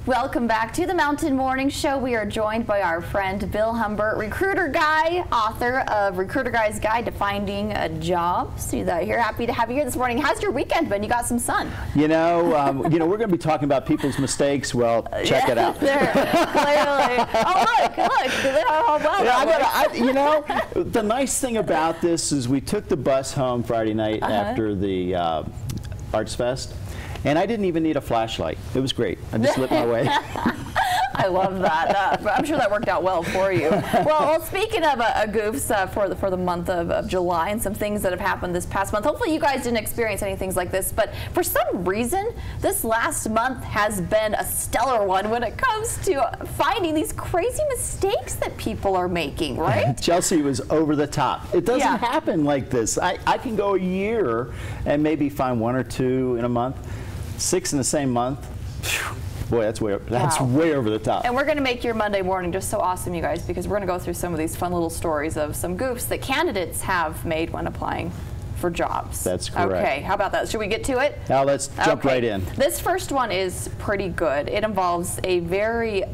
Welcome back to the Mountain Morning Show. We are joined by our friend Bill Humbert, recruiter guy, author of Recruiter Guy's Guide to Finding a Job. See that here. Happy to have you here this morning. How's your weekend been? You got some sun. We're going to be talking about people's mistakes. Well, check it out. There, clearly. Oh, look. Oh, well, the nice thing about this is we took the bus home Friday night after the Arts Fest. And I didn't even need a flashlight. It was great. I just lit my way. I love that. I'm sure that worked out well for you. Well, speaking of Goofs for the month of July and some things that have happened this past month, hopefully you guys didn't experience any things like this, but for some reason, this last month has been a stellar one when it comes to finding these crazy mistakes that people are making, right? Chelsea was over the top. It doesn't happen like this. I can go a year and maybe find one or two in a month. 6 in the same month. Boy, that's way over the top. And we're going to make your Monday morning just so awesome, you guys, because we're going to go through some of these fun little stories of some goofs that candidates have made when applying for jobs. That's correct. Okay, how about that? Should we get to it? Now let's jump right in. This first one is pretty good. It involves a very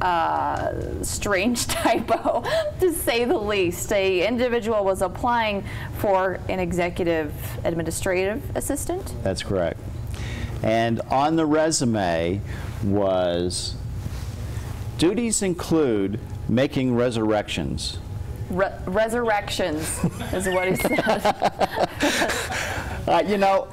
strange typo, to say the least. An individual was applying for an executive administrative assistant. That's correct. And on the resume was, duties include making resurrections. Resurrections is what he said.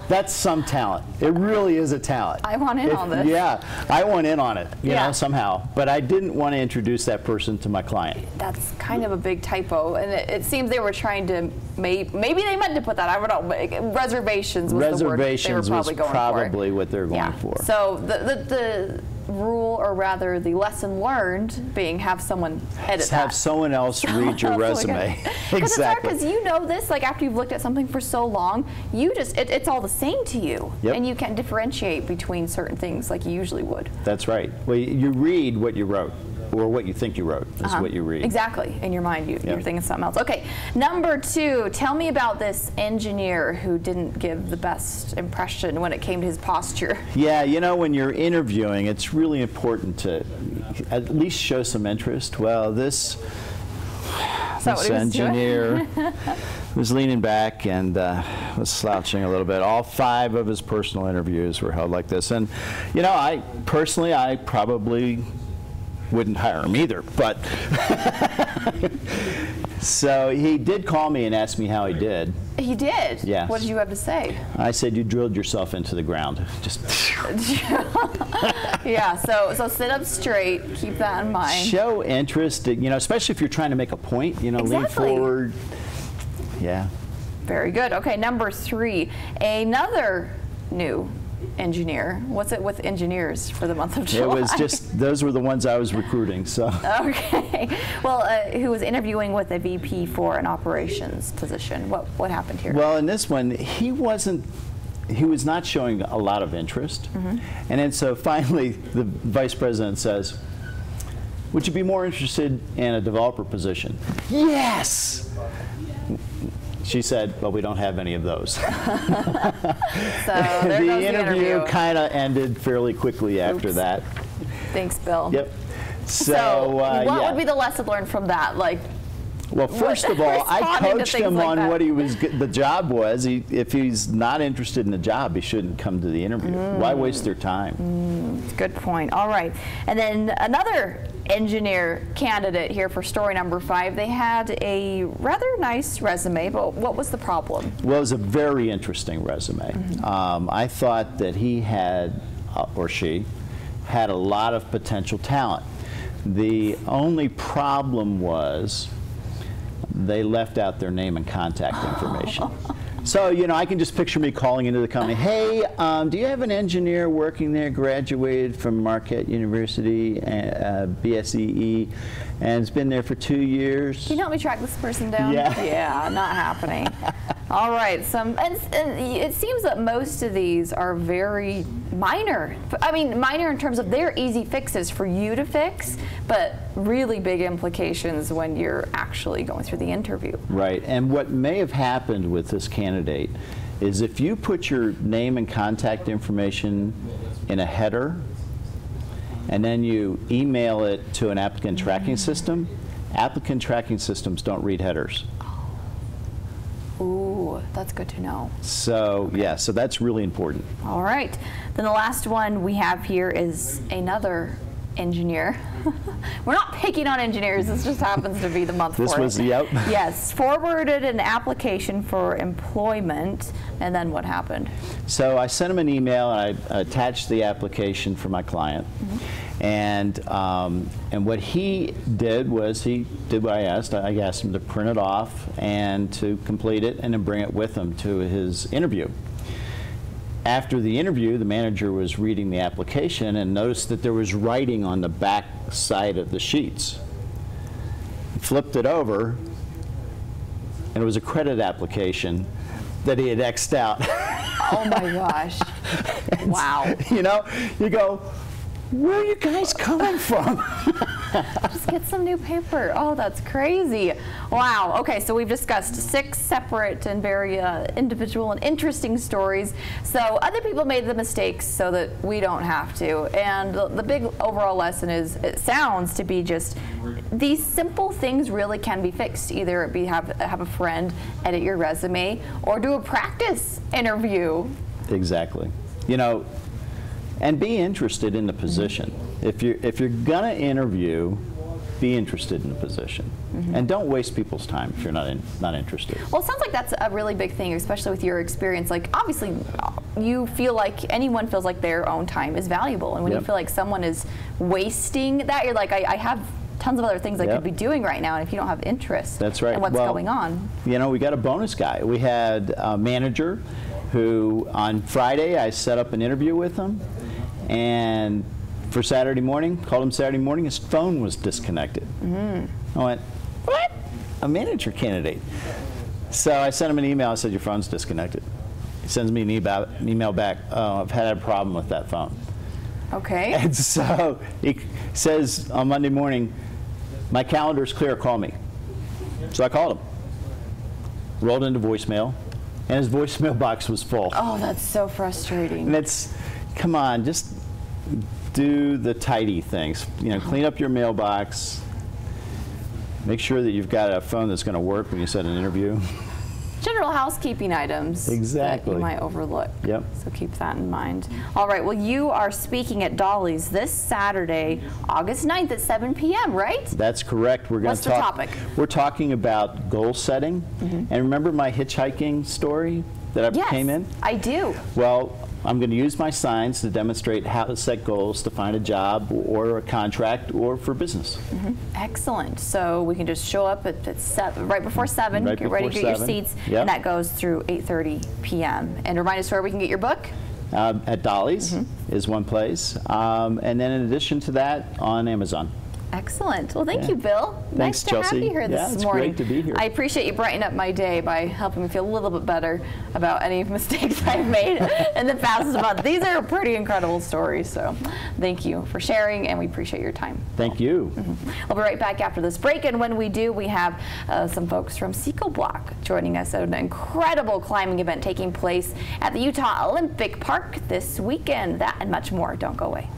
That's some talent. It really is a talent. I want in on this. Yeah, I want in on it, you know, somehow. But I didn't want to introduce that person to my client. That's kind of a big typo, and it seems they were trying to, maybe they meant to put that, I don't know, reservations was the word they were probably going for. Probably what they're going for. So the rule, or rather the lesson learned, being have someone edit that. Have someone else read your resume. Exactly. Because you know this, like after you've looked at something for so long, you just, it's all the same to you. Yep. And you can't differentiate between certain things like you usually would. That's right. Well, you read what you wrote, or what you think you wrote is what you read. Exactly. In your mind, you're thinking something else. Okay, number 2, tell me about this engineer who didn't give the best impression when it came to his posture. Yeah, when you're interviewing, it's really important to at least show some interest. Well, this engineer was leaning back and was slouching a little bit. All 5 of his personal interviews were held like this. And, I probably wouldn't hire him either, but so he did call me and ask me how he did. He did? Yes. What did you have to say? I said, you drilled yourself into the ground. Just yeah, so sit up straight, keep that in mind. Show interest, especially if you're trying to make a point, lean forward. Yeah. Very good. Okay, number 3, another new engineer. What's it with engineers for the month of July? It was just, those were the ones I was recruiting, so. Okay. Well, who was interviewing with a VP for an operations position. What happened here? Well, in this one, he was not showing a lot of interest. And then so finally, the vice president says, would you be more interested in a developer position? Yes! She said, well, we don't have any of those. So there goes the interview kind of ended fairly quickly after that. Thanks, Bill. Yep. So what would be the lesson learned from that? Well, first of all, I coached him on what the job was. If he's not interested in the job, he shouldn't come to the interview. Why waste their time? Good point. All right. And then another engineer candidate here for story number 5. They had a rather nice resume, but what was the problem? Well, it was a very interesting resume. I thought that he had, or she, had a lot of potential talent. The only problem was they left out their name and contact information. So, I can just picture me calling into the company, hey, do you have an engineer working there, graduated from Marquette University, BSEE, and has been there for 2 years? Can you help me track this person down? Yeah, not happening. All right, and it seems that most of these are very minor. I mean, minor in terms of they're easy fixes for you to fix, but really big implications when you're actually going through the interview. Right, and what may have happened with this candidate is if you put your name and contact information in a header, and then you email it to an applicant tracking system. Applicant tracking systems don't read headers. Ooh, that's good to know. So, yeah, so that's really important. All right. Then the last one we have here is another engineer. We're not picking on engineers. This just happens to be the month for it. This was, yep. Yes, forwarded an application for employment, and then what happened? So I sent him an email, and I attached the application for my client. And what he did was he did what I asked. I asked him to print it off and to complete it and then bring it with him to his interview. After the interview, the manager was reading the application and noticed that there was writing on the back side of the sheets. He flipped it over, and it was a credit application that he had X'd out. Oh my gosh. Wow. You know, you go, where are you guys coming from? Just get some new paper. Oh, that's crazy. Wow. Okay, so we've discussed 6 separate and very individual and interesting stories. So other people made the mistakes so that we don't have to. And the big overall lesson is, it sounds to be just these simple things really can be fixed. Either it be have a friend edit your resume or do a practice interview. Exactly. You know, and be interested in the position. If you're gonna interview, be interested in the position, and don't waste people's time if you're not interested. Well, it sounds like that's a really big thing, especially with your experience. Like, obviously, you feel like anyone feels like their own time is valuable, and when you feel like someone is wasting that, you're like, I have tons of other things I could be doing right now, and if you don't have interest, that's right. in what's going on. You know, we got a bonus guy. We had a manager who on Friday I set up an interview with him, and for Saturday morning, called him Saturday morning, his phone was disconnected. I went, what? A manager candidate. So I sent him an email, I said, your phone's disconnected. He sends me an email back, oh, I've had a problem with that phone. Okay. And so he says on Monday morning, my calendar's clear, call me. So I called him. Rolled into voicemail, and his voicemail box was full. Oh, that's so frustrating. And it's, come on, just do the tidy things. You know, clean up your mailbox. Make sure that you've got a phone that's going to work when you set an interview. General housekeeping items that you might overlook. Yep. So keep that in mind. All right, well, you are speaking at Dolly's this Saturday, August 9th at 7 p.m., right? That's correct. We're going What's to the talk. topic? We're talking about goal setting. And remember my hitchhiking story that I came in? I do. Well, I'm going to use my signs to demonstrate how to set goals to find a job or a contract or for business. Excellent. So we can just show up at 7, right before 7, get ready to get your seats, and that goes through 8:30 p.m. And remind us where we can get your book? At Dolly's is one place. And then in addition to that, on Amazon. Excellent. Well, thank you, Bill. Thanks, nice to Chelsea. have you here this morning. It's great to be here. I appreciate you brightening up my day by helping me feel a little bit better about any mistakes I've made in the past month. These are pretty incredible stories, so thank you for sharing, and we appreciate your time. Thank you. We'll be right back after this break, and when we do, we have some folks from Seco Block joining us at an incredible climbing event taking place at the Utah Olympic Park this weekend. That and much more. Don't go away.